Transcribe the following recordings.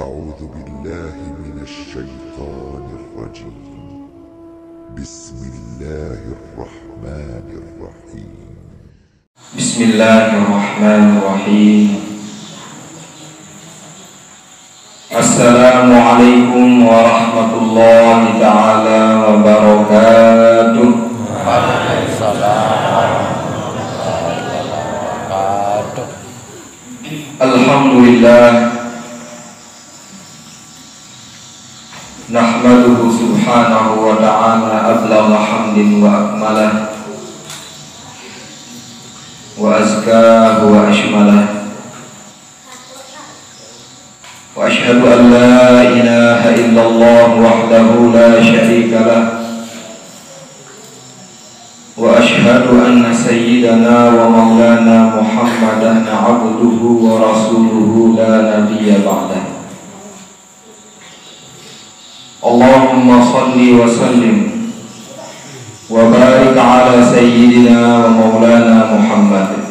أعوذ بالله من الشيطان الرجيم. بسم الله الرحمن الرحيم. بسم الله الرحمن الرحيم. السلام عليكم ورحمة الله تعالى وبركاته. Alhamdulillah, nahmaduhu subhanahu wa ta'ala ablagha hamdin wa akmalah wa azkahu wa ashmalah wa ashhadu an la ilaha illallah wahdahu la syarika lah wa ashhadu anna sayyidana wa maulana Muhammadan abduhu wa rasuluhu la nabiyya ba'dah. Allahumma salli wa sallim wa barik ala sayyidina wa maulana Muhammad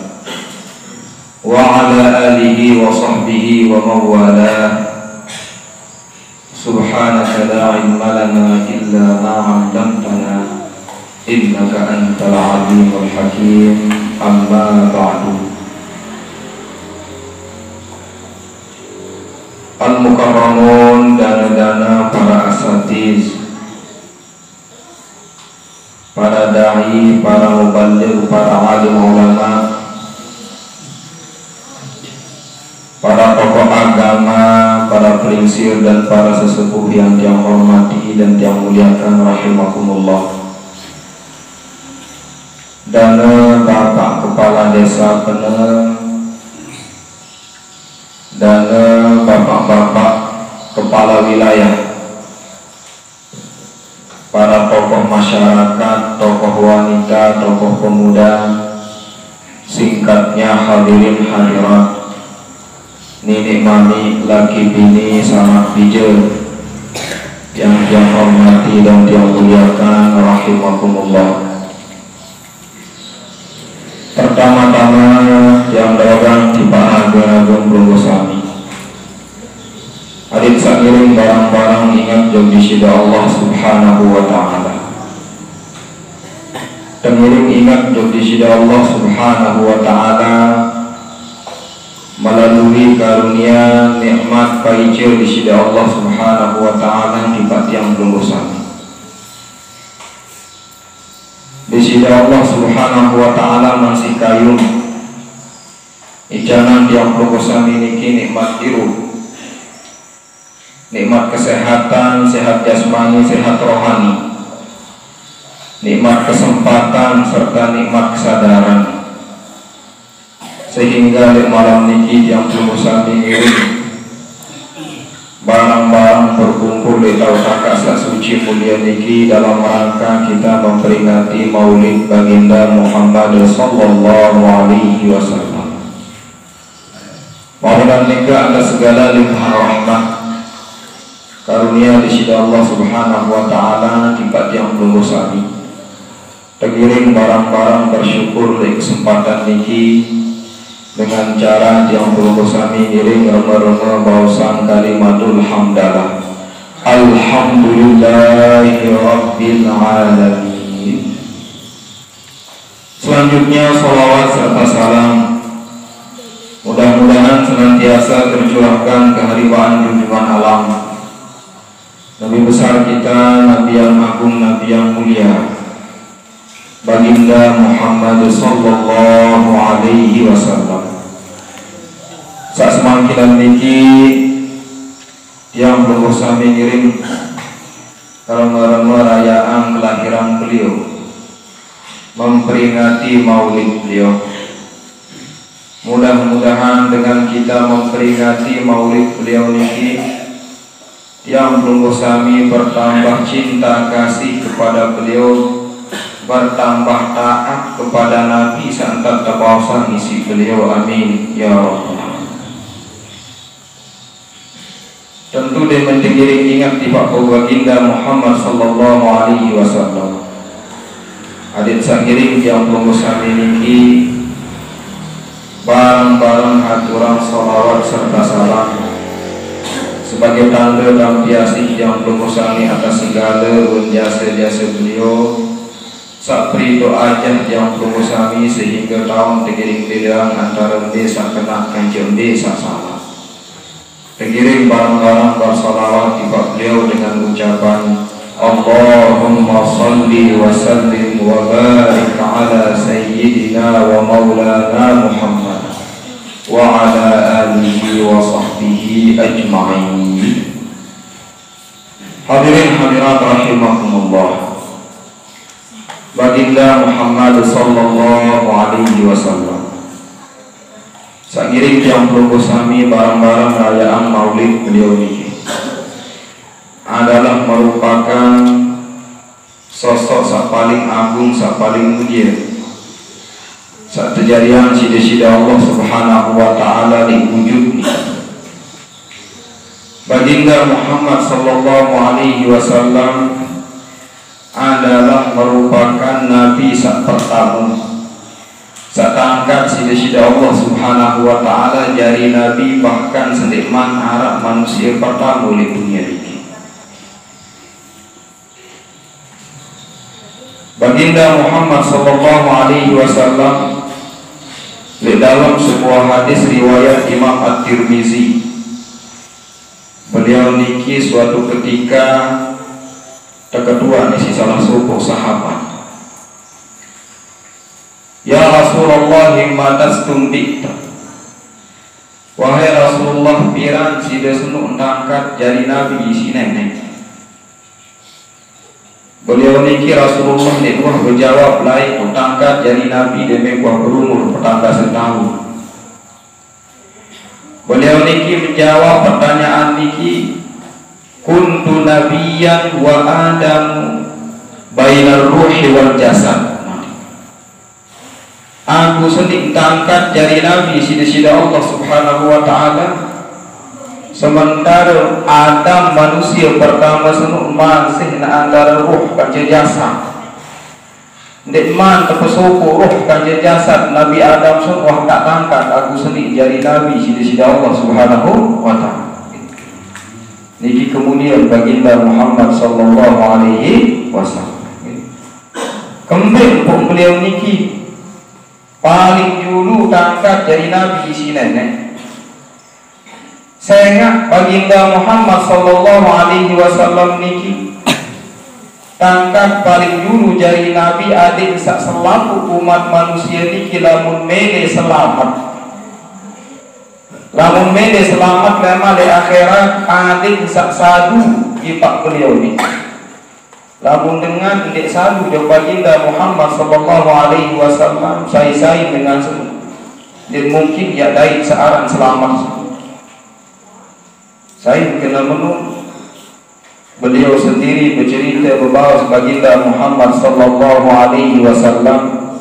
wa ala alihi wa sahbihi wa mawalah. Subhanaka la ilma lana illa ma 'allamtana innaka antal alimul hakim. Amma ba'du. Al-mukarramun, dana-dana para asatiz, para da'i, para muballigh, para alim ulama, para tokoh agama, para pelingsir dan para sesepuh yang Tiang hormati dan Tiang muliakan rahimakumullah. Dana Bapak Kepala Desa Peneng, dana Bapak-bapak Kepala Wilayah, para tokoh masyarakat, tokoh wanita, tokoh pemuda, singkatnya hadirin hadirat, nini mami, laki bini, sanak bijil yang Tiang hormati dan Tiang muliakan rahimakumullah. Pertama-tama yang dagang di Panagung Blonggosami, adik sakiring barang-barang ingat jog disida Allah subhanahu wa ta'ala. Tengiring ingat jog disida Allah subhanahu wa ta'ala melalui karunia nikmat paicir disida Allah subhanahu wa ta'ala di Tiang Blonggosami. Disida Allah subhanahu wa ta'ala masih kayun ijanan Tiang Blonggosami niki nikmat iru, nikmat kesehatan, sehat jasmani, sehat rohani, nikmat kesempatan serta nikmat kesadaran, sehingga di malam niki Tiang Blonggosami iru barang-barang berkumpul di Taukaka suci mulia niki dalam rangka kita memperingati Maulid Baginda Muhammad sallallahu alaihi wasallam. Maulid nika ada segala limpahan rahmat karunia disida Allah subhanahu wa ta'ala di Tiang Blonggosami. Tegiring barang-barang bersyukur di kesempatan niki dengan cara Tiang Blonggosami ngiring rema-rema bausan kalimatul hamdalah. Alhamdulillahi rabbil alamin. Selanjutnya salawat serta salam mudah-mudahan senantiasa tercurahkan keharibaan junjungan alam Nabi besar kita, Nabi yang agung, Nabi yang mulia, Baginda Muhammad sallallahu alaihi wasallam. Saat semangkilan niki Tiang Blonggosami ngiring rema-rema rayaan kelahiran beliau, memperingati maulid beliau. Mudah-mudahan dengan kita memperingati maulid beliau niki Tiang Blonggosami bertambah cinta kasih kepada beliau, bertambah taat kepada Nabi santat tabawasan isi beliau. Amin ya Rabbal. Tentu dia mendengiring ingat di Bapak Baginda Muhammad sallallahu alaihi wasallam. Adik sakiring Tiang Blonggosami niki barang-barang aturan salawat serta salam sebagai tanda tampiasi yang berkosani atas segala jasa-jasa beliau. Sapri doa aja yang berkosani sehingga tahun tergiring bedang antara desa kena kanjeng desa sama. Tergiring barang-barang bersalawat di beliau dengan ucapan Allahumma salli wa sallim wa barik ala sayyidina wa maulana Muhammad wa ala alihi wa sahbihi ajma'in. Hadirin hadirat rahimakumullah. Baginda Muhammad sallallahu alaihi wasallam sakiring yang sami barang-barang perayaan maulid beliau ini adalah merupakan sosok sak paling agung, sak paling mulia, sak terjadian sida-sida Allah subhanahu wa ta'ala di wujud ni. Baginda Muhammad sallallahu alaihi wasallam adalah merupakan nabi sak pertama, sak tangkat sida-sida Allah subhanahu wa ta'ala jari nabi, bahkan sendikman harap manusia pertama di dunia ini. Baginda Muhammad sallallahu alaihi wasallam di dalam sebuah hadis riwayat Imam At-Tirmizi, beliau niki suatu ketika terketua di salah seorang sahabat. Ya Rasulullah, matastum bikta. Wahai Rasulullah, piran sida sunu entangkat jadi nabi si nenek. Beliau niki Rasulullah ni buah berjawab lain entangkat jadi nabi demi buah berumur petangga setahun. Beliau niki menjawab pertanyaan niki, kuntu nabiyan wa adamu bainar ruhi wal jasad. Aku sendiri tangkat jadi nabi sida-sida Allah subhanahu wa ta'ala, sementara Adam manusia pertama senu masih na antara ruh kanca jasad. Ndek man terpesuku ruh kanca jasad Nabi Adam senu wah tak tangkat aku sendiri jadi nabi sida-sida Allah subhanahu wa ta'ala. Niki kemudian baginda Muhammad sallallahu alaihi wasallam. Kemudian pun beliau niki paling dulu tangkat jadi nabi si nenek. Saya ingat baginda Muhammad sallallahu alaihi wasallam niki tangkat paling dulu jadi nabi adik sak selaku umat manusia niki lamun mele selamat. Lamun mele selamat lama di akhirat adik sak sadu ipak beliau ni. Lamun dengan dek sadu dia baginda Muhammad sallallahu alaihi wasallam sai-sai dengan semua. Dan mungkin ya daik searan selamat. Saya kena menung beliau sendiri bercerita berbahas baginda Muhammad sallallahu alaihi wasallam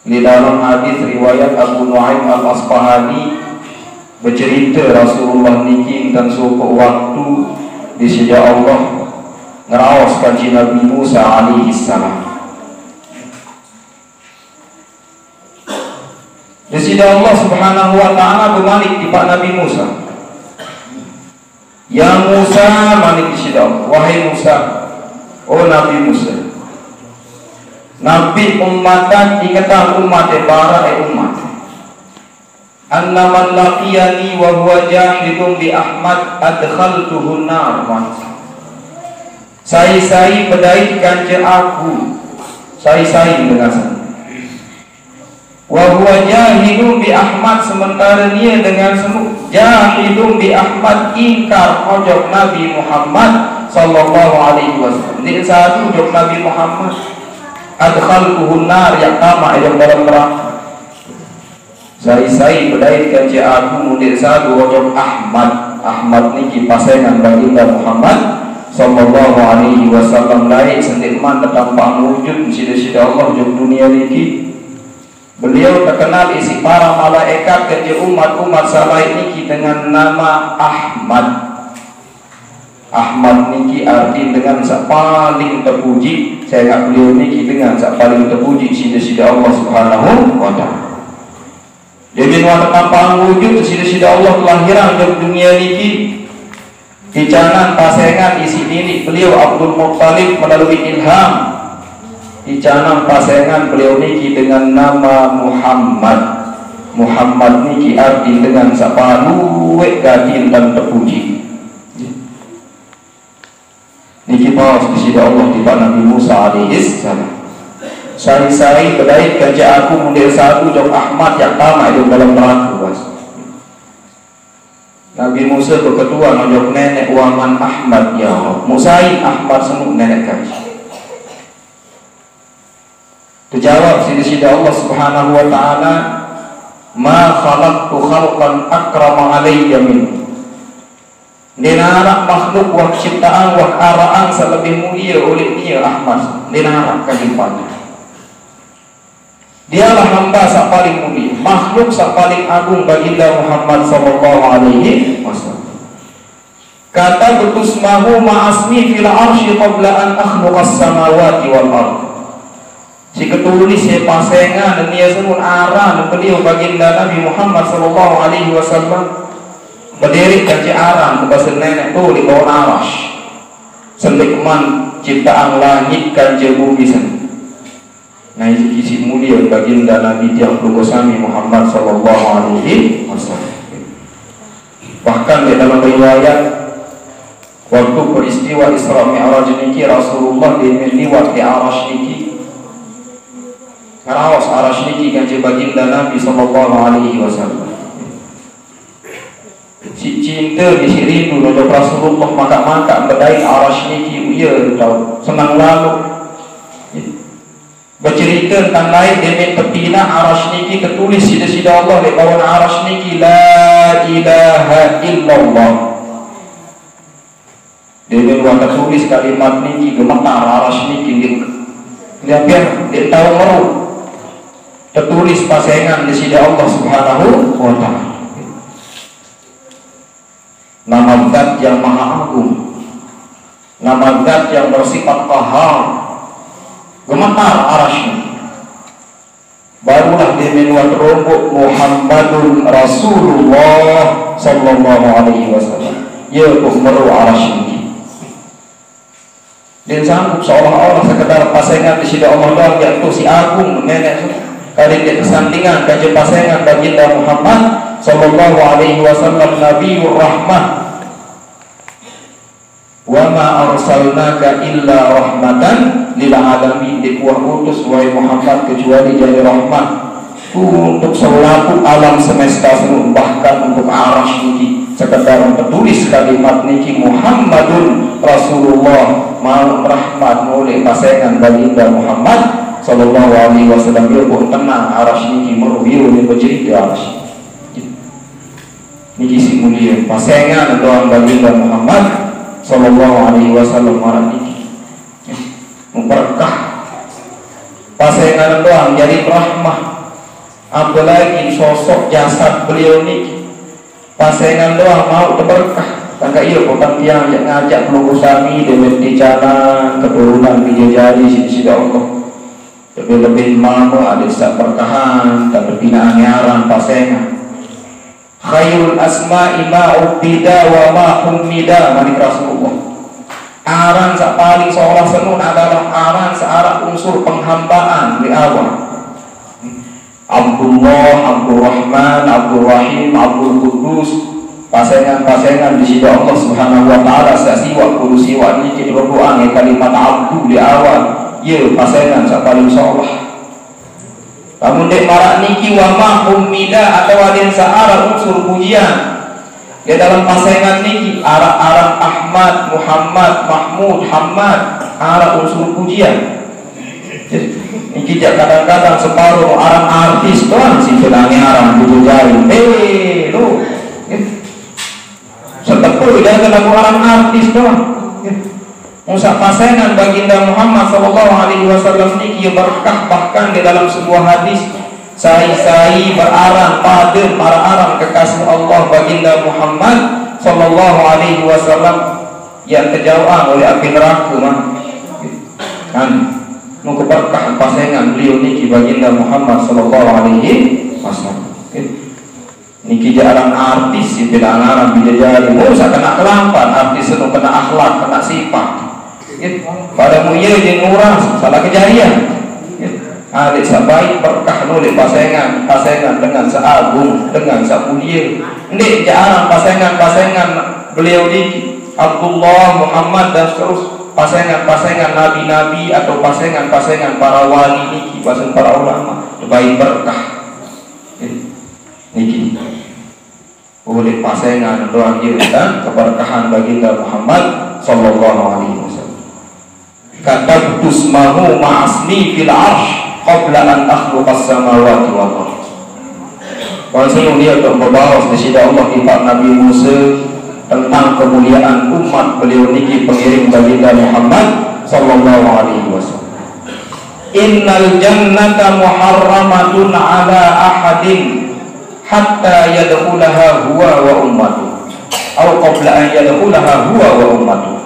di dalam hadis riwayat Abu Nuaim Al-Asfahani bercerita Rasulullah niki tentang suatu waktu di sejak Allah ngerawas kaji Nabi Musa alaihi salam. Di sejak Allah subhanahu wa ta'ala bermalik di Pak Nabi Musa. Ya Musa, malik di sejak Allah. Wahai Musa, oh Nabi Musa, Nabi ummatan dikata umat bara umat. Annaman laqiyani wa huwa jahidun bi Ahmad adkhaltuhu nar. Sai-sai pedai kanca aku, sai-sai dengan saya. Wa huwa jahidun bi Ahmad, sementara dia dengan semua jahidun bi Ahmad ingkar ojok Nabi Muhammad sallallahu alaihi wasallam. Dia satu ojok Nabi Muhammad adkhaltuhu nar, yang tamak yang dalam neraka. Sai-sai pedai kanca aku mudir satu ojok Ahmad. Ahmad niki pasangan baginda Muhammad sallallahu alaihi wasallam lain sendiriman tanpa wujud sida-sida Allah di dunia niki. Beliau terkenal isi para malaikat kerja umat-umat salain niki dengan nama Ahmad. Ahmad niki arti dengan sak paling terpuji. Saya ingat beliau niki dengan sak paling terpuji sida-sida Allah subhanahu wa ta'ala. Jadi waktu tanpa wujud sida-sida Allah kelahiran di dunia niki. Icanan pasengan isi diri beliau Abdul Muttalib melalui ilham. Icanan pasengan beliau niki dengan nama Muhammad. Muhammad niki arti dengan sapa luwek gadin dan terpuji. Niki paus di sisi Allah di Nabi Musa alaihis salam. Sari-sari bedait kerja aku model satu Dok Ahmad yang tamat itu dalam neraka was. Nabi Musa berketua ngajak nenek Waman Ahmad ya Allah. Musain Ahmad semua nenek kami. Terjawab sisi Allah Subhanahu wa taala, "Ma khalaqtu khalqan akrama alayya min." Dinara makhluk wa ciptaan wa araan selebih mulia oleh dia Ahmad. Dinara kehidupannya. Dialah hamba yang paling mulia, makhluk yang paling agung baginda Muhammad sallallahu alaihi wasallam. Kata betusmahu ma'asmi fil arsy qabla an akhluqas samawati wal ard. Si ketulis ya pasengan dan dia sebut aran beliau baginda Nabi Muhammad sallallahu alaihi wasallam berdiri dan aran kepada nenek tu di bawah arasy. Selikman ciptaan langit kan je bumi sana. Nah itu isi mulia baginda Nabi yang Gosami Muhammad sallallahu alaihi wasallam. Bahkan di dalam riwayat waktu peristiwa Isra Mi'raj niki Rasulullah liwat di arasy niki. Karawas arasy niki kanjeng baginda Nabi sallallahu alaihi wasallam. Si cinta di sini dulu Rasulullah maka bedai arasy niki uya tahu senang lalu. Bercerita tentang lain demi pepina arasy niki ketulis sida-sida Allah di bawah arasy niki la ilaha illallah. Demi waktu tulis kalimat niki gemetar arasy niki dia biar dia tahu meru tertulis pasengan di sida Allah Subhanahu wa taala. Nama zat yang maha agung, nama zat yang bersifat qahhar. Gemetar arasy. Barulah dia menuat rombok Muhammadun Rasulullah sallallahu alaihi wasallam. Ya meru arasy ini. Dan sanggup seolah-olah sekedar pasengan di sisi Allah doang yaitu si agung nenek kali dia kesandingan kanjeng pasengan baginda Muhammad sallallahu alaihi wasallam Nabiur Rahmah. Wa ma arsalnaka illa rahmatan lil alamin. Dikuah utus wahai Muhammad kecuali jadi rahmat untuk seluruh alam semesta seluruh, bahkan untuk arasy niki sekedar tertulis kalimat niki Muhammadun Rasulullah mau rahmat oleh pasengan baginda Muhammad sallallahu alaihi wasallam. Dia pun tenang arasy niki merubiu ni bercerita arasy niki si mulia pasengan doang baginda Muhammad sallallahu alaihi wasallam marah niki memberkah pasengan doang jadi rahmah. Apalagi sosok jasad beliau niki pasengan doang mau berkah. Tangga iya bukan tiang yang ngajak peluru sami dengan dijalan keturunan bidadari sisi Allah. Lebih mau ada sak berkahan dan berbinaan nyaran pasengan. Khairul asma'i ma'ubida wa ma'ummida manik Rasulullah. Aran sak paling seolah senun adalah aran searah unsur penghambaan di awal. Abdullah, Abdul Rahman, Abdul Rahim, Abdul Qudus. Pasengan-pasengan di sisi Allah Subhanahu wa taala sasiwa kudusiwa niki berdoa kalimat abdu di awal. Ye pasengan sak paling seolah. Namun dek marak niki wa ma ummida atau adin searah unsur pujian. Di dalam pasengan niki arah Ahmad, Muhammad, Mahmud, Hamad arah unsur pujian. Niki kadang-kadang separuh arah artis doang si filani arah puji jari. Lu setepul dan lagu arah artis doang. Musa pasengan baginda Muhammad sallallahu alaihi wasallam niki berkah bahkan di dalam sebuah hadis sai-sai berarang pada para arang kekasih Allah baginda Muhammad sallallahu alaihi wasallam yang kejauhan oleh api neraka kan mau berkah pasengan beliau niki baginda Muhammad sallallahu alaihi wasallam. Niki jarang artis si bilang arang bidadari Musa kena kelampan artis kena akhlak, kena sifat. Pada mulia di nuras salah kejadian. Adik sabai berkah nulis pasangan dengan seagung, dengan semulia. Ini jarang pasangan beliau di Abdullah, Muhammad dan seterusnya. Pasangan nabi-nabi atau pasangan para wali niki, pasangan para ulama baik berkah niki oleh pasangan doa dan keberkahan baginda Muhammad sallallahu alaihi wasallam. Kata tusmahu ma'asmi fil arsh qabla an akhluqas samawati wal ardh. Kalau semuanya untuk membahas di sisi Allah di Nabi Musa tentang kemuliaan umat beliau niki pengiring baginda Muhammad sallallahu alaihi wasallam. Innal jannata muharramatun ala ahadin hatta yadkhulaha huwa wa ummatuh atau qabla an yadkhulaha huwa wa ummatuh.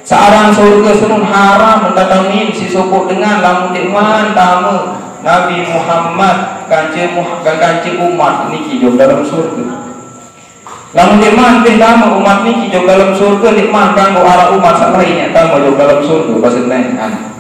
Seorang surga senun haram mendatangi si sopok dengan lamun iman tamu Nabi Muhammad kanci umat niki jauh dalam surga. Lamun iman pertama umat niki jauh dalam surga nikmat kanggo arah umat lainnya tamu jauh dalam surga pasenengan.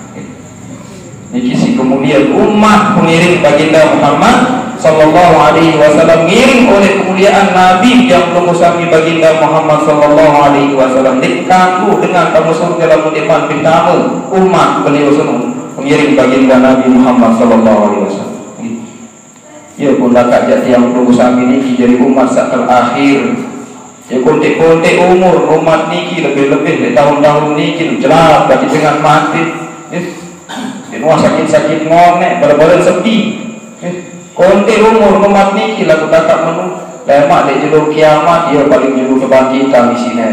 Niki si kemuliaan umat pengiring baginda Muhammad sallallahu alaihi wasallam ngiring oleh kemuliaan Nabi yang belum sami baginda Muhammad sallallahu alaihi wasallam dikanggu dengan tamu surga lamun iman pertama umat beliau senung pengiring baginda Nabi Muhammad sallallahu alaihi wasallam. Ya pun lakat jati yang belum sami niki jadi umat sakal akhir. Ya kontek-kontek umur umat niki lebih-lebih di tahun-tahun niki jelas bagi dengan mati. Wah sakit-sakit ngonek berbalik sepi. Kontek umur umat niki lagu takak menu. Lemak di judul kiamat ya paling judul kebangkitan di sini.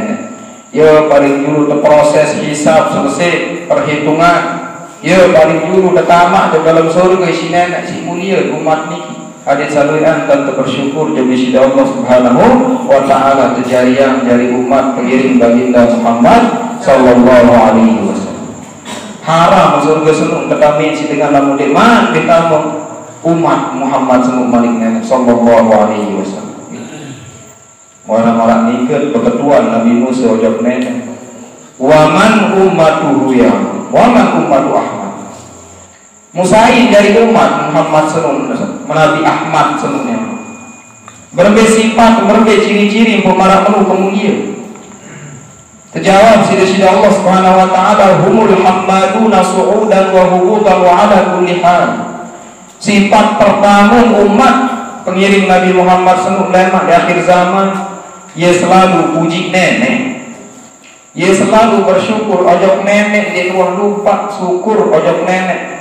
Ya paling judul proses hisab selesai perhitungan. Ya paling judul tamat dalam surga di sini si mulia umat niki. Hadis saluran dan bersyukur jadi sida Allah Subhanahu wa taala kejarian dari umat pengiring baginda Muhammad sallallahu alaihi wasallam. Haram surga senung ketami si dengan lamun iman kita umat Muhammad sallallahu alaihi wasallam. Orang-orang nikah berketuan Nabi Musa ojok nenek. Wa man ummatuhu ya wa man ummatu Ahmad. Musain dari umat Muhammad senun Nabi Ahmad senungnya berbagai sifat, berbagai ciri-ciri pemarah penuh kemuliaan. Terjawab sida-sida Allah Subhanahu wa taala humul hammaduna su'udan wa hubutan wa ala kulli hal. Sifat pertama umat pengiring Nabi Muhammad senung lemak di akhir zaman, ia selalu puji nenek, ia selalu bersyukur ojok nenek, dia lupa syukur ojok nenek.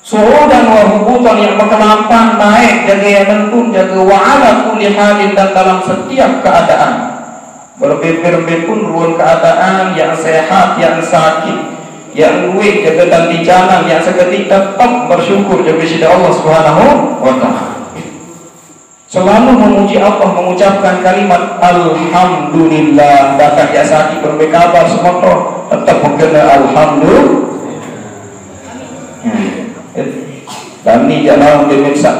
Suruh dan wahubutan yang berkelampan naik jaga yang mentun jaga wa'ala kulli halin dan dalam setiap keadaan berbeda pun ruang keadaan yang sehat, yang sakit, yang luwih jaga dan dijalan yang seketika tetap bersyukur jaga sida Allah Subhanahu wa ta'ala. Selalu memuji Allah, mengucapkan kalimat Alhamdulillah. Bahkan ya sakit berbekabar semoga tetap mengenal Alhamdulillah. Dan ini jangan diminta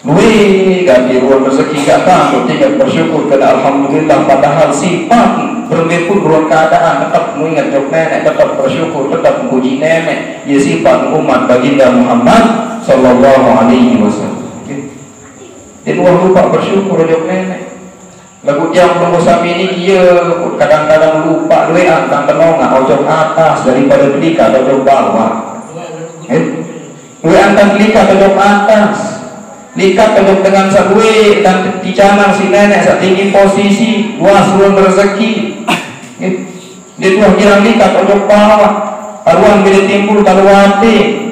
wih ganti ruang rezeki gak tahu tidak bersyukur kepada Alhamdulillah padahal sifat berbeda pun ruang keadaan tetap mengingat jok nenek tetap bersyukur tetap memuji nenek ya sifat umat baginda Muhammad sallallahu alaihi wasallam. Dan wah lupa bersyukur jok nenek lagu jam belum sampai ini dia kadang-kadang lupa doa dan tenonga ojok atas daripada pelika ojok bawah. Gue antar likat ojok atas, likat ojok dengan sadwe dan dicanang si nenek saat tinggi posisi luas ruang rezeki. Dia tuh kira likat ojok bawah, aruan bila timbul kaluate.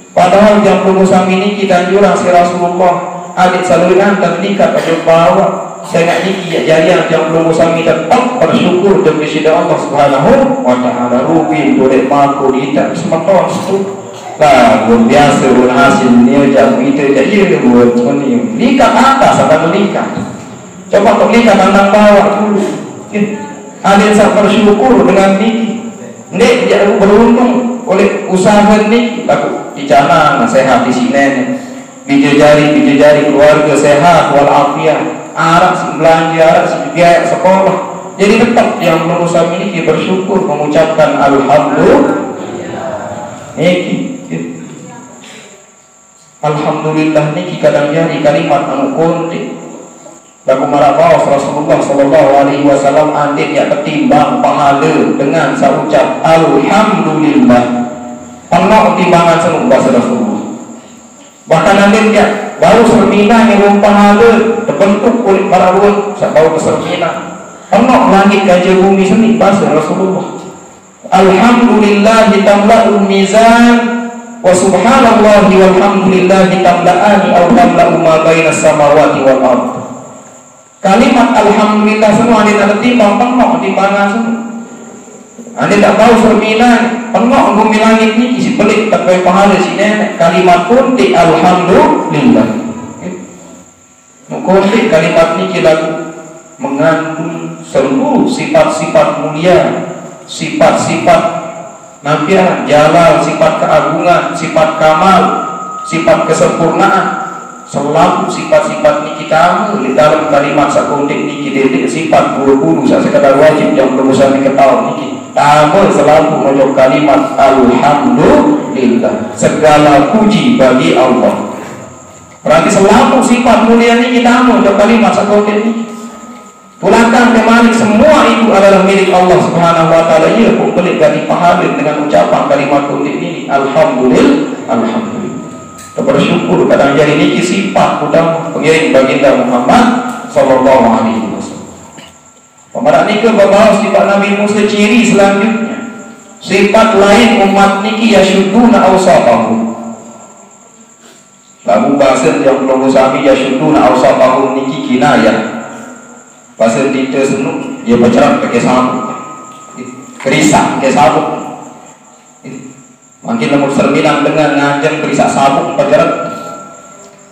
Padahal jam perumusam ini kita jurang si Rasulullah adik saluran dan likat ojok bawah. Saya nak niki jarian jam perumusam ini tetap bersyukur demi sida Allah Subhanahu wa taala. Rubi boleh mampu kita semeton setu. Nah, biasa hasil ni jam itu jadi buat ni likat atas akan likat. Coba untuk likat tentang bawah dulu. Ada yang bersyukur dengan niki. Nek dia beruntung oleh usaha niki. Aku dicanang sehat di sini. Bija jari keluarga sehat walafiat. Arak si belanja, arak si biaya sekolah. Jadi tetap yang perlu saya miliki bersyukur, mengucapkan alhamdulillah. Alhamdulillah niki kadang jadi kalimat anu konti. Lagu marabaos Rasulullah sallallahu alaihi wasallam andin ya ketimbang pahala dengan saucap alhamdulillah. Penuh timbangan senu bahasa Rasulullah. Bahkan andin ya baru sermina yang pahala terbentuk kulit mararuan sabau kesermina. Penuh langit gajah bumi seni bahasa Rasulullah. Alhamdulillah tamla'ul mizan wa subhanallah walhamdulillah tamla'ani aw tamla'u ma bainas samawati wal ardh. Kalimat alhamdulillah semua anda tak timbang penuh timbangan semua. Anda tak tahu serminan penuh bumi langit ni isi pelik tak boleh pahala sini. Kalimat pun di alhamdulillah. Mukoti kalimat ni lagu mengandung seluruh sifat-sifat mulia, sifat-sifat nabian, jalal, sifat keagungan, sifat kamal, sifat kesempurnaan. Selalu sifat-sifat ni kita di dalam kalimat sakuntik ni kita sifat 20 sekadar wajib yang perlu saya diketahui ni. Tamu selalu menjawab kalimat alhamdulillah, segala puji bagi Allah. Berarti selalu sifat mulia ni kita menjawab kalimat sakuntik ni. Pulangkan kembali semua itu adalah milik Allah Subhanahu wa taala. Ya, pun boleh ganti pahala dengan ucapan kalimat kuntik ini alhamdulillah, alhamdulillah. Bersyukur kadang jadi niki sifat utama pengiring baginda Muhammad sallallahu alaihi wasallam. Pemerak niki berbahas sifat Nabi Musa ciri selanjutnya. Sifat lain umat niki yasyuduna awsatahum. Lagu bahasa yang belum usami yasyuduna awsatahum niki kinayah. Pasal kita senuk dia bercerak pakai sabuk, kerisak pakai sabuk. Makin lemur sermilang dengan ngajeng kerisak sabuk bercerak.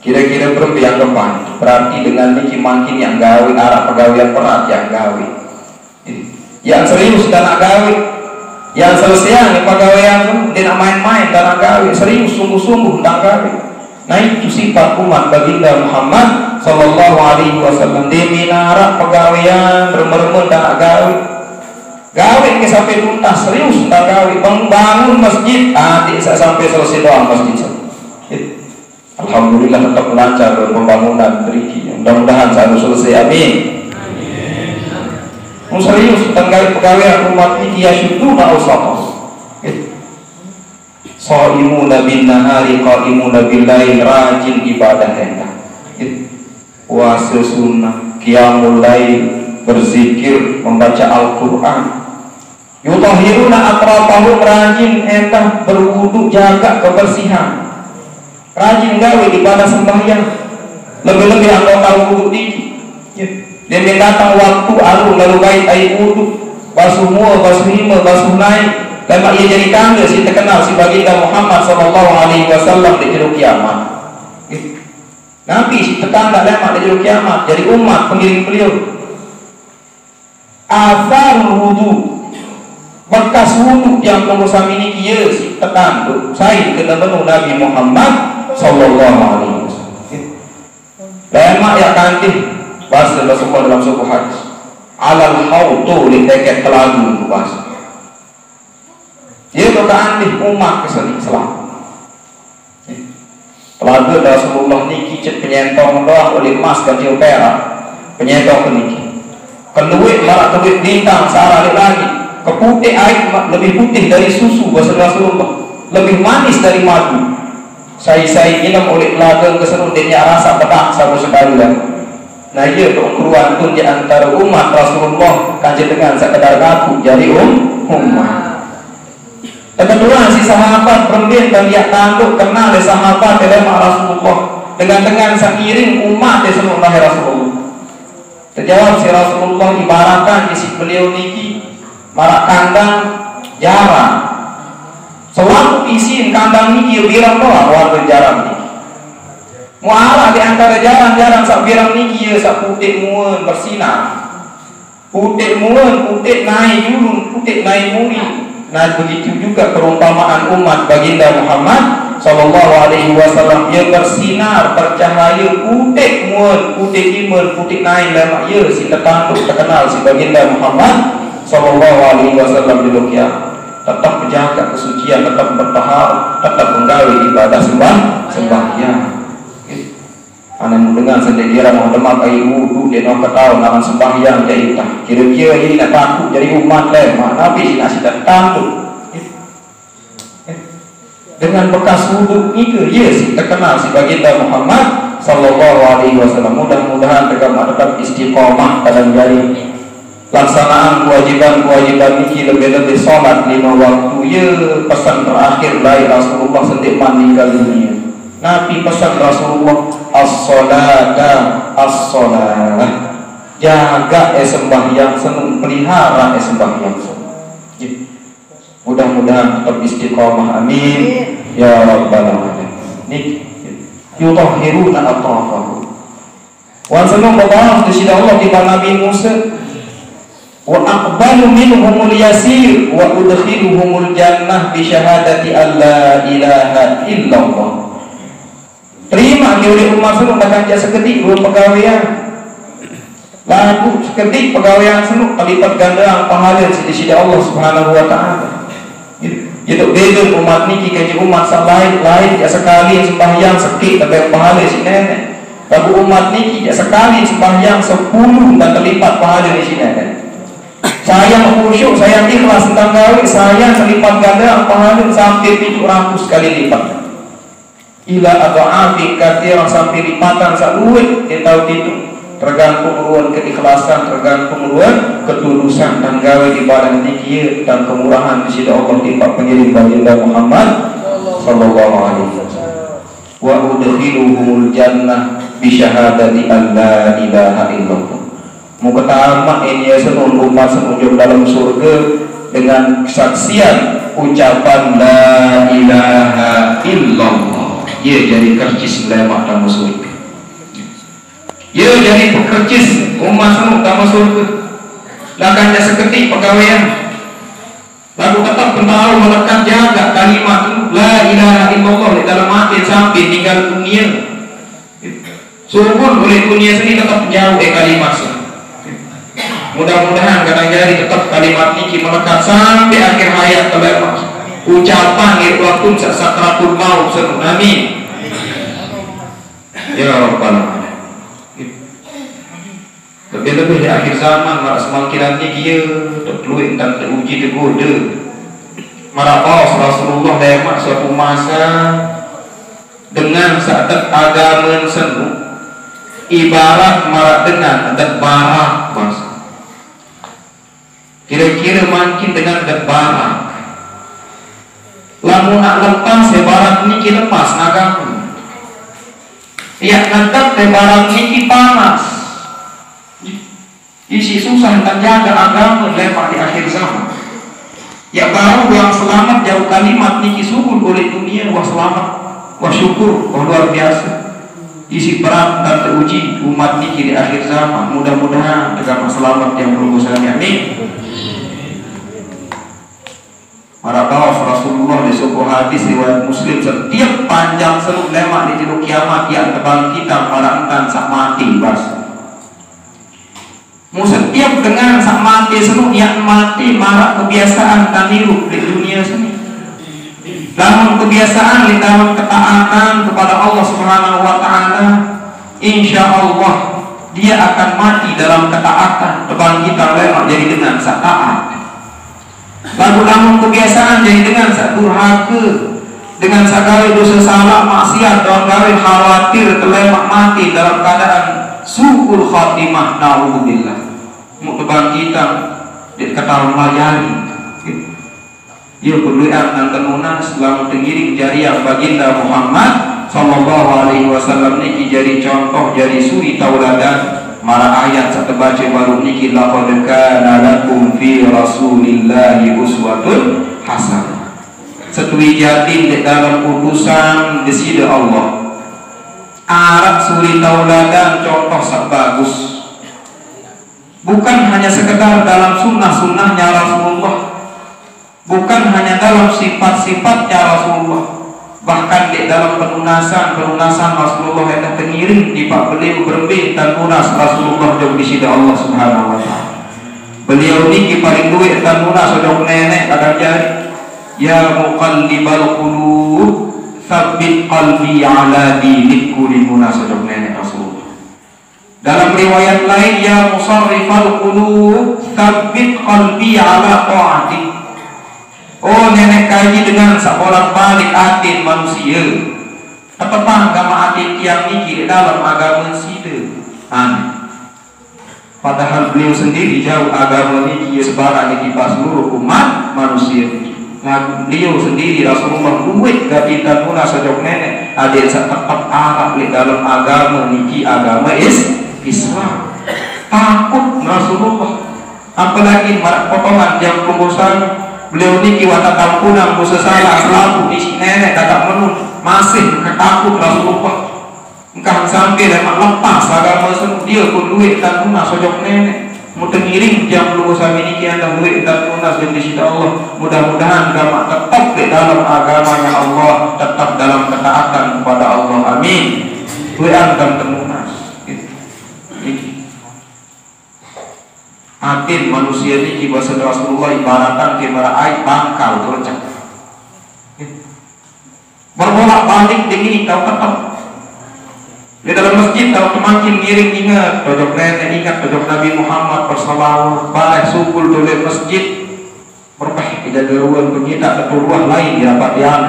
Kira-kira belum yang depan. Berarti dengan niki makin yang gawe arah pegawaian berat yang gawe. Yang serius dan nak gawe, yang selesai nih pegawaian dia nak main-main dan nak gawe, serius sungguh-sungguh tak gawe. Nah itu sifat umat baginda Muhammad sallallahu alaihi wasallam. Dia minara pegawaian bermermen dan gawe. Gawe ke sampai tuntas serius tak gawe. Membangun masjid, adik saya sampai selesai doang masjid. Alhamdulillah tetap lancar pembangunan beriki. Mudah-mudahan saya selesai. Amin. Amin. Serius tentang pegawaian umat ini yasyuduna awsatahum. Shaimuna bin nahari qaimuna bil lail, rajin ibadah hendak. Puasa sunnah, qiyamul lail, berzikir, membaca Al-Qur'an. Yutahhiruna atrafahum, rajin hendak berwudu, jaga kebersihan. Rajin gawe ibadah sembahyang. Lebih-lebih anggota wudu ini. Dia datang waktu lalu baik air wudu, basuh mual, basuh hima, basuh naik. Dan ia jadi tanda si terkenal si baginda Muhammad sallallahu alaihi wasallam di juru kiamat. Nabi si tertanda lemak di juru kiamat jadi umat pengiring beliau. Asar wudu, bekas wudu yang pengusaha ini kia si tertanda saya kena menu Nabi Muhammad sallallahu alaihi wasallam. Lemak ya kantih bahasa Rasulullah dalam sebuah hadis. Alal hautu li teket telagu itu bahasa. Dia berkata di umat kesini selalu. Telaga Rasulullah ni kicet penyentong doang oleh emas kecil perak, penyentong keniki. Keluit marak keluit bintang sarah di langit. Keputih air lebih putih dari susu bahasa Rasulullah, lebih manis dari madu. Saya minum oleh telaga kesenun dia rasa pedang sabu sekali dah. Nah ia keungkuruan pun di antara umat Rasulullah kanjeng dengan sekedar ngaku jadi umat. Kebetulan si sahabat berembin dan dia tanduk kenal dari sahabat dalam Rasulullah dengan sangiring umat di seluruh Rasulullah. Terjawab si Rasulullah ibaratkan isi beliau niki marak kandang jarang. Selalu isi kandang niki birang doang warga jarang niki. Muara di antara jarang-jarang sak birang niki ya sak putih muan bersinar. Putih muan, putih naik julun, putih naik muri. Nah begitu juga perumpamaan umat baginda Muhammad sallallahu alaihi wasallam ia bersinar bercahaya putih mun putih timur putih naik lemak ia si tertanduk terkenal si baginda Muhammad sallallahu alaihi wasallam di dunia tetap menjaga kesucian, tetap bertahan, tetap menggawi ibadah sembahyang. Anda mendengar sendiri mau demak kayu wudu dia nak ketahu nama sembahyang jadi tak kira-kira ini nak takut jadi umat lemah Nabi si nasi tertanduk dengan bekas wudu itu yes terkenal si baginda Muhammad sallallahu alaihi wasallam. Mudah-mudahan tetap istiqomah dalam jari laksanaan kewajiban ini lebih-lebih sholat 5 waktu ya pesan terakhir dari Rasulullah sendiri meninggal dunia. Nabi pesan Rasulullah as-salata as-salat jaga sembahyang senung pelihara sembahyang senung. Mudah-mudahan tetap istiqomah amin ya rabbal alamin. Yutahhiruna atrafahu wa senung membahas di sisi Allah di Nabi Musa wa aqbalu minhumul yasir wa udkhiluhumul jannah bi syahadati alla ilaha illallah. Terima oleh umat senuk bahkan jasa seketik dua pegawaian lagu seketik pegawaian senuk terlipat ganda pahala di sisi Allah subhanahu wa ta'ala. Itu beda umat niki kaji umat lain ya sekali sembahyang sekit tapi pahala si nenek. Lagu umat niki ya sekali sembahyang 10 dan terlipat pahala di sini nenek. Saya khusyuk, saya ikhlas tentang gawe, saya terlipat ganda pahala sampai 700 kali lipat. Ila adha'afi katsira sampai lipatan saluwih kita tahu itu tergantung ruang keikhlasan, tergantung ruang ketulusan dan gawe ibadah niki dan kemurahan di sisi Allah tiap pengiring baginda Muhammad sallallahu alaihi wasallam. Wa udkhiluhumul jannah bi syahadati alla ilaha illallah. Muktamah ini ya senun umat senujung dalam surga dengan kesaksian ucapan la ilaha illallah. Ia jadi kercis lemak dalam surga. Ia jadi kercis umat senun dalam surga. Lakannya seketik pegawaian. Lalu tetap tahu melekat jaga kalimat la ilaha illallah di dalam hati sampai tinggal dunia. Surga oleh dunia sendiri tetap jauh dari kalimat sendiri. Mudah-mudahan kadang jadi tetap kalimat ini melekat sampai akhir hayat terlepas. Ucapan irwakun sakratul maut senun amin. Ya rabbal alamin. Lebih-lebih di akhir zaman marah semangkiran ini dia terpeluit dan teruji tergoda. Marah Rasulullah lemak suatu masa dengan saat agama senun ibarat marah dengan adat barak masa. Kira-kira makin dengan barang lamun nak lepas barang niki lepas agama ya nantak barang niki panas isi susah dan jaga agama lepas di akhir zaman ya baru yang selamat jauh kalimat niki subul oleh dunia wah selamat wah syukur wah luar biasa isi berat dan teruji umat niki di akhir zaman. Mudah-mudahan tegak selamat yang berusaha amin. Para kawas Rasulullah di suku hadis riwayat Muslim setiap panjang seluruh lemak di tidur kiamat yang tebal kita para engkan sak mati bas. Mu setiap dengan sak mati seluruh yang mati marak kebiasaan taniru di dunia sini. Namun kebiasaan di dalam ketaatan kepada Allah Subhanahu wa taala, insya Allah dia akan mati dalam ketaatan tebal kita lemak jadi dengan sak taat. Lalu namun kebiasaan jadi dengan sak durhaka, dengan segala dosa salah maksiat dan gawe khawatir terlemak mati dalam keadaan suul khatimah naudzubillah. Mukteban kita diketahui melayani. Ia berdoa dan tenunan selalu tengiring jariah baginda Muhammad sallallahu alaihi wasallam niki jadi contoh jadi suri tauladan. Mara ayat satu baca baru niki laqad kana lakum fi rasulillahi uswatun hasanah. Setui jatin di dalam utusan disida Allah. Arab suri tauladan contoh sak bagus. Bukan hanya sekedar dalam sunnah-sunnahnya Rasulullah, bukan hanya dalam sifat-sifatnya Rasulullah, Bahkan di dalam penunasan Rasulullah yang tengiring di pak beliau berbih dan lunas Rasulullah jauh di sisi Allah Subhanahu wa taala. Beliau niki paling duit dan lunas jauh nenek kadang jari. Ya muqallibal qulub tsabbit qalbi ala dinik kulli munas jauh nenek Rasulullah. Dalam riwayat lain ya musarrifal qulub tsabbit qalbi ala ta'atik. Oh nenek kaji dengan sebolak balik atin manusia. Apa agama atin tiang niki dalam agama sida. Padahal beliau sendiri jauh agama niki sebarang di seluruh umat manusia. Nah, beliau sendiri Rasulullah duit gatitan muna sejauh nenek adik tetap Arab di dalam agama niki agama Islam. Takut Rasulullah. Apalagi potongan yang pembosan. Beliau niki wata kampunang ku sesalah selaku di nenek kakak menun masih takut Rasulullah. Engkau sampai lemak lepas agama senu dia pun duit dan lunas sojok nenek. Mudah ngiring jam dulu sami niki anda duit dan lunas di sisi Allah. Mudah-mudahan agama tetap di dalam agamanya Allah, tetap dalam ketaatan kepada Allah. Amin. Duit dan temunas. Niki. Atin manusia ini bahasa Rasulullah ibaratan kemara air bangkal tercak. Berbolak balik dingin tahu tetap. Di dalam masjid tahu semakin ngiring ingat dojok nenek ingat dojok Nabi Muhammad bersalawat balik sukul dole masjid berpah tidak geruan begitu keturuan lain di rapat yang.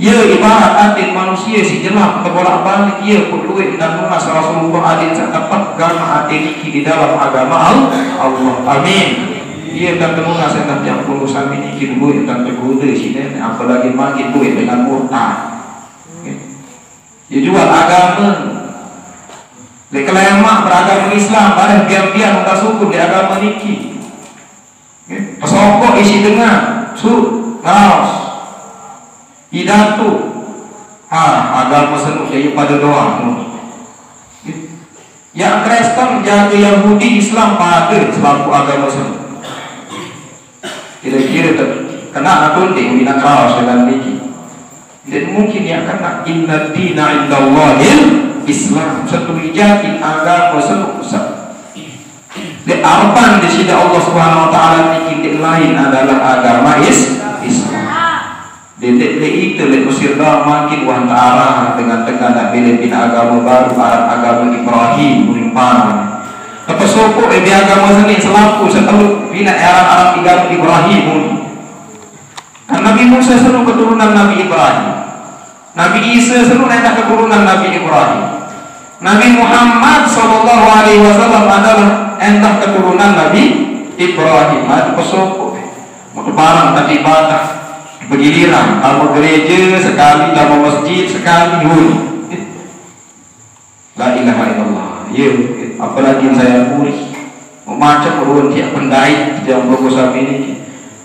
Ya ibarat atin manusia si jelap terbolak balik ia pun duit dan lunas Rasulullah adin tetap agama atin iki di dalam agama Allah. Amin. Ia dan lunas yang yang urusan ini duit dan tergoda sini apalagi makin duit dengan murtad. Dia jual agama. Lekelemak beragama Islam pada biar-biar muka suku di agama niki. Pesokok isi dengan ngaos. Idatu agama senu saya pada doa yang Kristen jaga Yahudi Islam pada selaku agama senu kira-kira kena natunti minat rawas dengan niki dan mungkin yang kena inna dina indallahil Islam satu jatin agama senu usah di arban di sisi Allah Subhanahu wa taala niki lain adalah agama Islam. Dedek itu Mesir makin wantara dengan tegak pilih agama baru agama Ibrahim berimpanan. Tapi sopok di agama seni selaku setelah bina Arab agama Ibrahim. Kan Nabi Musa seluruh keturunan Nabi Ibrahim. Nabi Isa seluruh nenek keturunan Nabi Ibrahim. Nabi Muhammad sallallahu alaihi wasallam adalah entah keturunan Nabi Ibrahim. Itu pesopok. Mau barang tadi ibadah. Begiliran, kalau gereja sekali, kalau masjid sekali, la ilaha illallah. Ya, apalagi yang saya puri, macam urun tiap pendai yang berkosa ini,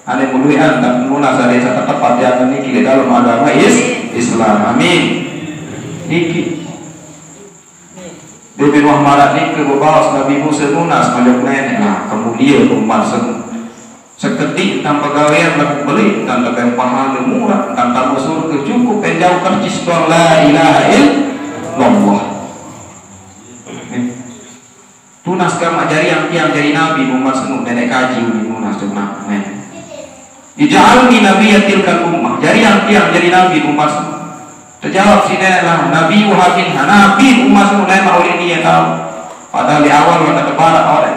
ane muluan dan munas ada satu tempat yang ini di dalam agama Islam. Amin. Niki, Nabi Muhammad ini kebawas Nabi Musa munas majok nenek, nah kemudian umat semua. Seketik tanpa gawean laku beli tanpa yang pahala murah tanpa surga cukup penjauh kercis doang la ilaha illallah. Tunas kama jari yang tiang jari Nabi Muhammad senu nenek kaji di munas cuma nenek. Ij'alni nabiyatil ummah jari yang tiang jari Nabi Muhammad senu. Terjawab si nenek lah Nabi wahabin Nabi Muhammad senu nenek oleh dia tahu. Padahal di awal pada tebarak oleh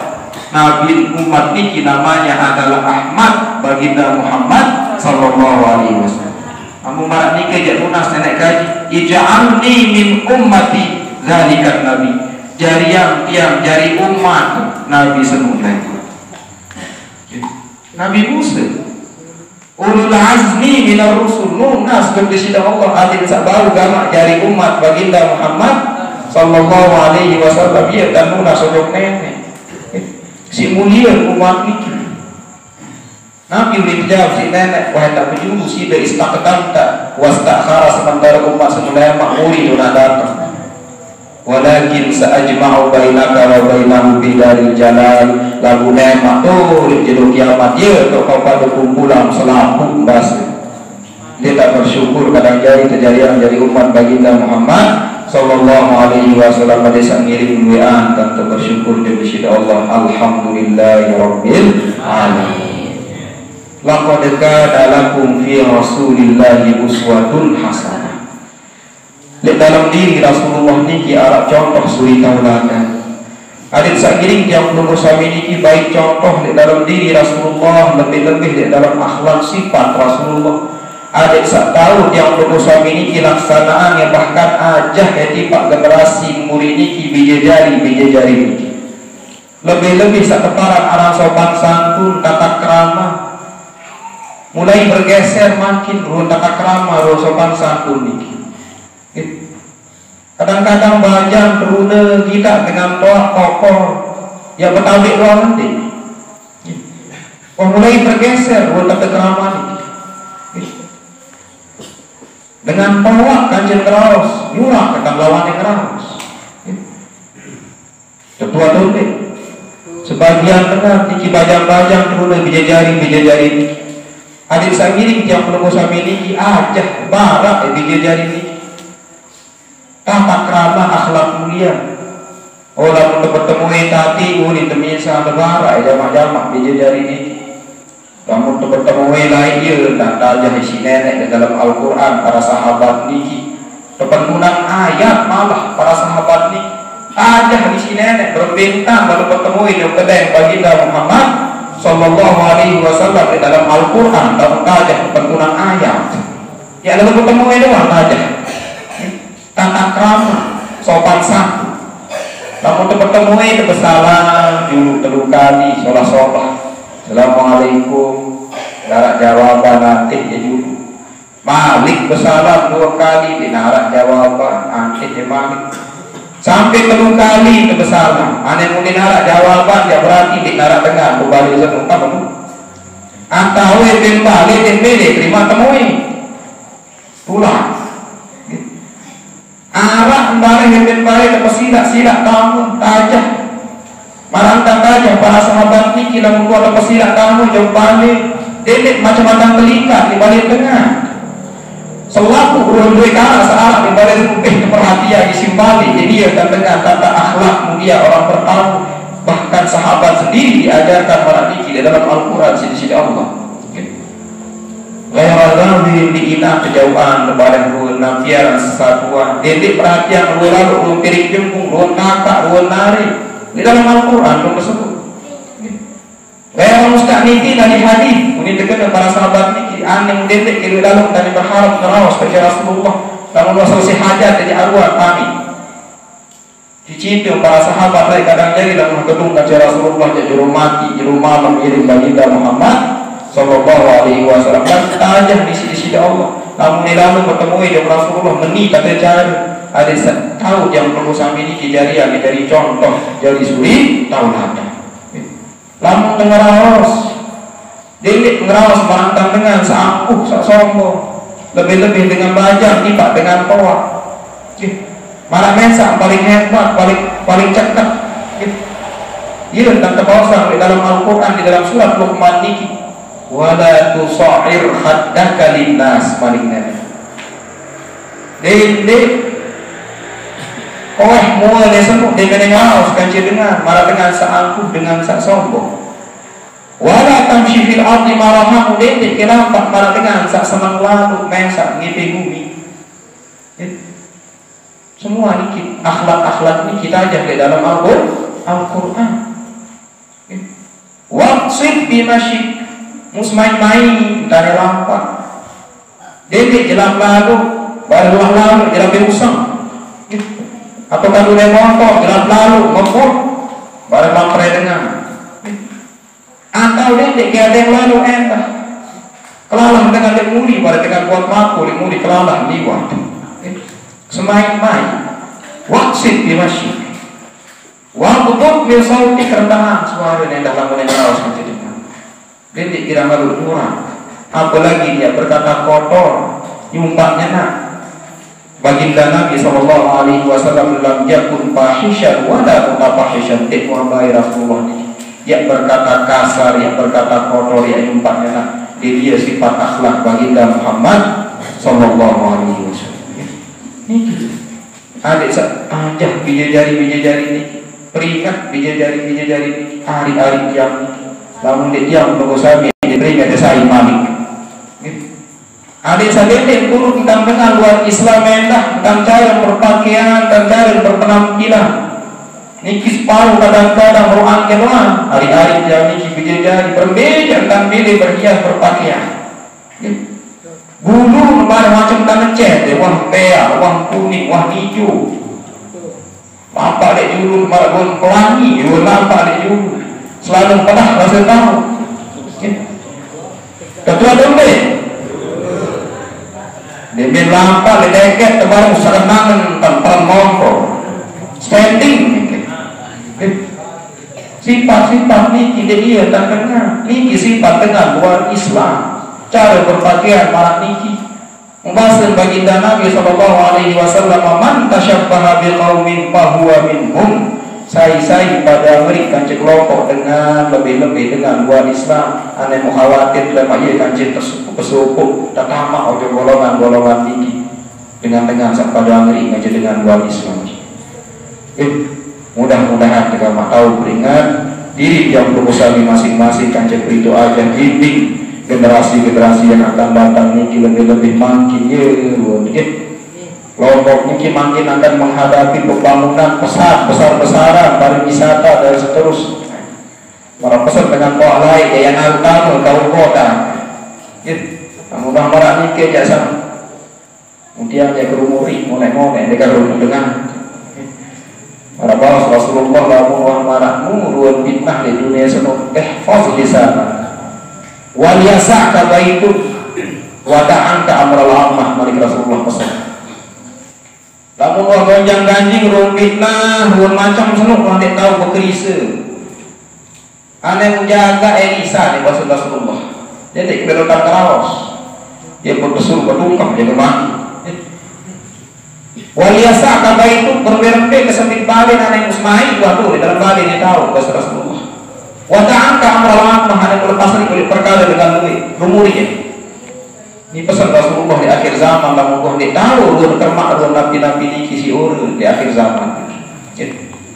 Nabi umat niki namanya adalah Ahmad baginda Muhammad sallallahu alaihi wasallam. Kamu marat niki jak lunas nenek kaji. Ij'alni min ummati zalikan nabi. Jari yang tiang jari umat Nabi semuanya. Nabi Musa. Ulul azmi minar rusul lunas kondisi Allah adil sabaru gama jari umat baginda Muhammad sallallahu alaihi wasallam dia dan lunas sojok nenek. Si mulia umat niki Nabi dijawab si nenek wahai tak berjuru si dari istakdamta wastakhara sementara umat semula makmuri dona datang walakin sa'ajma'u bainaka wa bainahu bidaril jalal lagu nemak tuh jadul kiamat dia atau kau pada kumpulan selaku bahasa Dia tak bersyukur kadang terjadi umat baginda Muhammad sallallahu alaihi wasallam pada saat ngirim WA dan tak bersyukur di sisi Allah. Alhamdulillahirabbil alamin. Laqad kana lakum fi Rasulillahi uswatun hasanah. Di dalam diri Rasulullah niki arah contoh suri tauladan. Adik sakiring yang belum bersama niki baik contoh di dalam diri Rasulullah, lebih-lebih di dalam akhlak sifat Rasulullah. Adik sak tahu yang belum bersama niki laksanaan yang bahkan ajah tipak generasi murid niki bijajari niki. Lebih-lebih sak keparan arang sopan santun tata krama mulai bergeser makin ruang tata krama ruang sopan santun niki. Kadang-kadang bajang beruna kita dengan toa kokoh yang bertawik luar nanti. Mulai bergeser ruang tata krama niki. Dengan toa kanjeng raos, nyurah kata lawan yang raos. Ketua dompet. Sebagian tengah niki bajang-bajang beruna bijajari niki. Adik sakiring yang belum sami niki ajah barak bijajari niki. Tata krama akhlak mulia. Orang untuk bertemu tadi uni demi sahabat barak jamak-jamak bijajari niki. Kamu untuk bertemu lain dan tajah isi nenek dalam Al-Quran para sahabat niki. Penunan ayat malah para sahabat niki. Tajah isi nenek berbintang lalu bertemu di kedai baginda Muhammad sallallahu alaihi wasallam di dalam Al-Quran dalam tajah penunan ayat. Ya lalu bertemu doang tajah. Tata krama sopan santun. Kamu untuk bertemu kebesaran dulu telur kali sholat. Assalamualaikum. Narak jawaban nanti ya dulu. Malik bersalam 2 kali dinarak jawaban nanti ya Malik. Sampai 3 kali bersalam. Ane mungkin narak jawaban dia berarti dinarak tengah kembali semua kamu. Antau bin balik terima temui. Pulang. Arah kembali bin balik ke silak tamu tajah. Marantang aja para sahabat niki lamun kuat pesilat kamu jauh balik dedek macam-macam telikat di balik tengah selaku dua kala searah di balik rupih perhatian disimbali jadi dia dengan tata akhlak mulia orang bertamu bahkan sahabat sendiri diajarkan para niki di dalam Al-Quran sisi Allah. Gaya di ina kejauhan lebaran ruang nampiaran sesatuan dedek perhatian ruang lalu ruang piring jempung ruang kakak ruang nari di dalam Al-Quran belum tersebut. Gaya musta'niti dari hadis ini dekat para sahabat niki ane dedek kiri dalam dan berharap terawas kepada Rasulullah namun selesai hajat dari arwah kami dicintai para sahabat lain kadang jadi dalam gedung kepada Rasulullah jadi mati di rumah mengirim baginda Muhammad sallallahu alaihi wasallam dan tajah di sisi Allah namun lalu bertemu dengan Rasulullah meni kata cari ada tahu yang perlu sampai ini kejadian dari contoh jadi suri tahu ada lamun ngeraos delik ngeraos merantang dengan seampuh sombong lebih-lebih dengan bajang tiba dengan toa marah mensa paling hebat paling cekat dia tentang terpausan di dalam Al-Quran di dalam surat Luqman niki wala tusair haddaka linnas paling nabi delik mulai semua dengan ngaos kanci dengan malah dengan seangkuh dengan sak sombong. Wala tamshi fil ardi maraha dedek kenapa malah dengan sak senang lalu mesak ngipi bumi. Semua ini akhlak ini kita aja di dalam Al-Quran. Waqsid bimasyik musmain-main dari lampak. Dedek jelang lalu baru lalu jelang berusang. Atau kalau dia motor gelap lalu ngepur barang lamprai dengan atau dia ada yang lalu entah kelalang dengan lemuri pada dengan kuat mampu lemuri kelalang liwat semain-main waksid di masjid wakuduk milsauti kerendahan suara yang dalam menengah seperti itu dia kira lalu kurang apalagi dia berkata kotor nyumpaknya nak baginda Nabi sallallahu alaihi wasallam lam yakun fahishan wala mutafahishan Muhammad Rasulullah yang berkata kasar yang berkata kotor yang nyumpahnya nah dia sifat akhlak baginda Muhammad sallallahu alaihi wasallam. Niki adik ajak bidadari ini peringat bidadari ini hari-hari yang lamun dia menunggu sami diperingat saya malik. Adik saya ini guru tentang luar Islam endah, tentang cara berpakaian, tentang cara berpenampilan. Niki separuh kadang-kadang mau angkel lah hari-hari yang niki bidadari berbeda tentang beda berhias berpakaian. Bulu macam tanah cat, warna merah, warna kuning, warna hijau. Apa dek dulu warna pelangi, warna apa dek dulu. Selalu pernah rasa tahu. Ketua dombe. Demi lampa ledeket tebarang serenangan tanpa mongko. Standing. Sifat-sifat niki dia tak kenal. Niki sifat dengan luar Islam. Cara berpakaian para niki. Membahasan baginda Nabi sallallahu alaihi wasallam, man tasyabbaha biqaumin fahuwa minhum. Saya pada mereka kelompok dengan lebih-lebih dengan luar Islam. Ane mukhawatir dalam ayat kancing tersupuk tak tamak ojo golongan-golongan niki dengan pada mereka dengan luar Islam. Mudah-mudahan kita tahu beringat diri yang berusaha masing-masing kancing itu aja bimbing generasi-generasi yang akan datang ini lebih-lebih makin kelompok ini makin akan menghadapi pembangunan besar-besaran pariwisata dan seterusnya. Para pesan dengan kau lain yang tahu kau kota. Mudah-mudahan ini jasa. Kemudian dia kerumuri mulai dia rumah dengan para bawas Rasulullah lalu marahmu ruan fitnah di dunia senuh ihfaz lisan. Waliyasa kabaitu wada'an ka amral ammah malik Rasulullah pesan. Lamun wah gonjang ganjing ruang fitnah ruang macam senuk nanti tahu bekerisa. Ane menjaga Elisa di bahasa Rasulullah. Jadi kebelotan kerawas. Dia berpesul berdungkam jaga mati. Waliyasa kabaitu berberempe kesempit balik ane musmahi waduh di dalam balik dia tahu bahasa Rasulullah. Wada'an ka amral ammah ane melepaskan kulit perkara dengan rumuri ya. Ini pesan Rasulullah di akhir zaman lamun kau dia tahu ruang termak ruang nabi-nabi ini kisi urun di akhir zaman.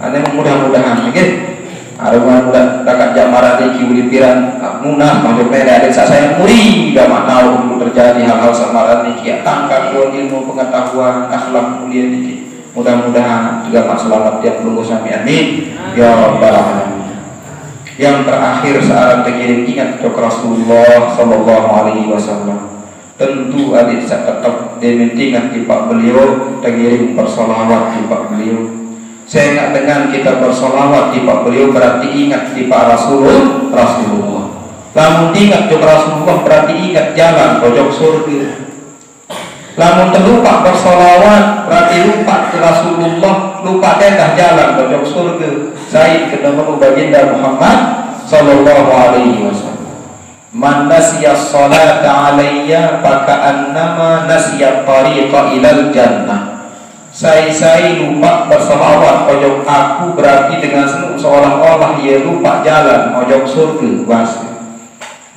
Ane mudah-mudahan gitu. Arungan mudah takat jamaran iki ulipiran munah macam mereka ada saya muri dah mak tahu untuk terjadi hal-hal samaran niki tangkap ilmu pengetahuan akhlak mulia niki. Mudah-mudahan juga mak selamat tiap lungguh sami amin ya rabbal alamin. Yang terakhir saat terkirim ingat ke Rasulullah sallallahu alaihi wasallam. Tentu adik saya tetap dimintingan di pak beliau terkirim bersolawat di pak beliau. Saya ingat dengan kita bersolawat di pak beliau berarti ingat di pak Rasulullah. Lamun ingat ke Rasulullah berarti ingat jalan pojok surga. Lamun terlupa bersolawat berarti lupa ke Rasulullah, lupa tetah jalan pojok surga. Saya ketemu baginda Muhammad sallallahu alaihi wasallam. Man nasiya salata alayya faka'annama nasiya tariqa ilal jannah. Saya lupa bersolawat pojok aku berarti dengan seolah-olah ia lupa jalan pojok surga.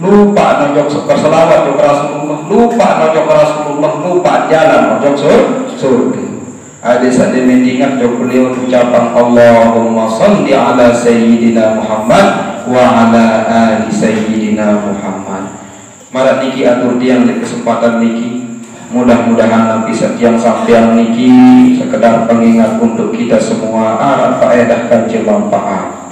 Lupa pojok bersolawat pojok Rasulullah, lupa pojok Rasulullah, lupa jalan pojok surga. Ada saja mengingat beliau ucapan Allahumma salli ala sayyidina Muhammad wa ala ali sayyidina Muhammad. Malah niki atur tiang di kesempatan niki. Mudah-mudahan Nabi setiang sampean niki sekedar pengingat untuk kita semua arah faedah kancil lampah.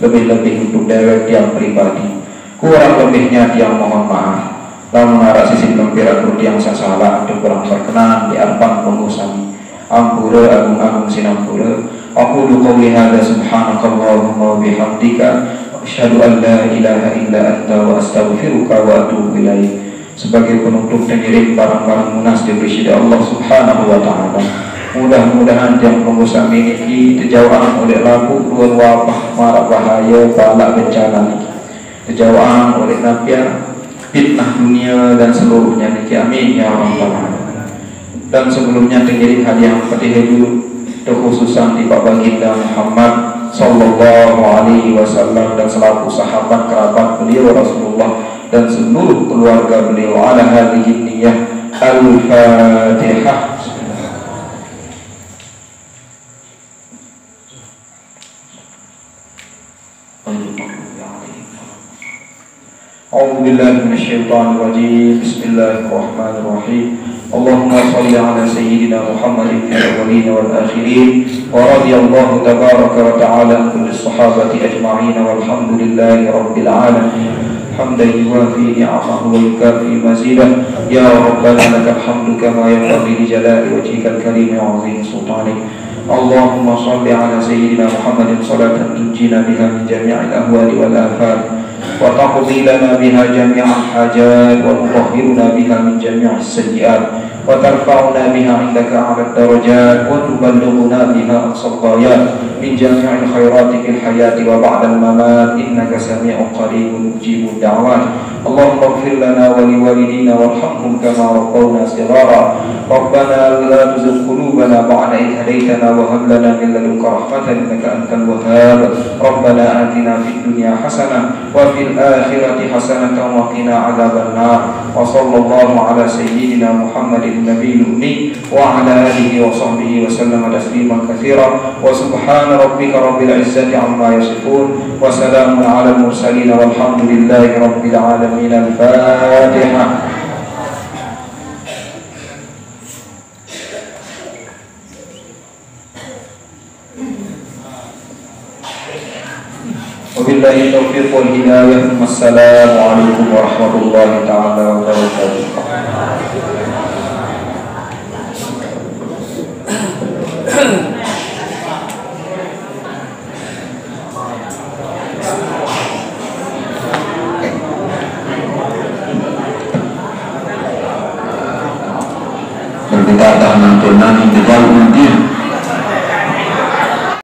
Lebih-lebih untuk dewek yang pribadi. Kurang lebihnya tiang mohon maaf. Lamun arah sisi lempiran yang saya salah atau kurang berkenan di arpan pengusami. Ampura agung-agung sinampura. Aku qawli hadza subhanakallahumma wa bihamdika asyhadu an la ilaha illa anta wa astaghfiruka wa atubu ilaik. Sebagai penutup tengirim barang-barang munas diberi Allah subhanahu wa ta'ala. Mudah-mudahan yang pengusaha ini dijauhkan oleh laku luar wabah marak bahaya balak bencana ini, dijauhkan oleh nabiya fitnah dunia dan seluruhnya niki amin ya rabbal alamin. Dan sebelumnya tengirim hadiah Fatihah dulu terkhususan di Pak Baginda Muhammad sallallahu alaihi wasallam dan selaku sahabat kerabat beliau Rasulullah dan seluruh keluarga beliau ala hadhihi niyyah Al-Fatihah. أعوذ بالله من الشيطان الرجيم. بسم الله الرحمن الرحيم. اللهم صل على سيدنا محمد في الأولين والآخرين ورضي الله تبارك وتعالى عن كل الصحابة أجمعين والحمد لله رب العالمين حمدا يوافي نعمه ويكافي مزيدا. يا ربنا لك الحمد كما ينبغي لجلال وجهك الكريم وعظيم سلطانك. اللهم صل على سيدنا محمد صلاة تنجينا بها من جميع الأهوال والآفات وتقضي لنا بها جميع الحاجات وتطهرنا بها من جميع السيئات وترفعنا بها عندك أعلى الدرجات وتبلغنا بها أقصى الغايات من جميع الخيرات في الحياة وبعد الممات إنك سميع قريب مجيب الدعوات. اللهم اغفر لنا ولوالدينا وارحمهم كما ربونا صغارا. ربنا لا تزغ قلوبنا بعد إذ هديتنا وهب لنا من لدنك رحمة إنك أنت الوهاب. ربنا آتنا في الدنيا حسنة وفي الآخرة حسنة وقنا عذاب النار. وصلى الله على سيدنا محمد النبي الأمي وعلى آله وصحبه وسلم تسليما كثيرا. وسبحان ربك رب العزة عما يصفون وسلام على المرسلين والحمد لله رب العالمين. الفاتحة. وبالله التوفيق والهداية. السلام عليكم ورحمة الله تعالى وبركاته. Berkata nanti di dalam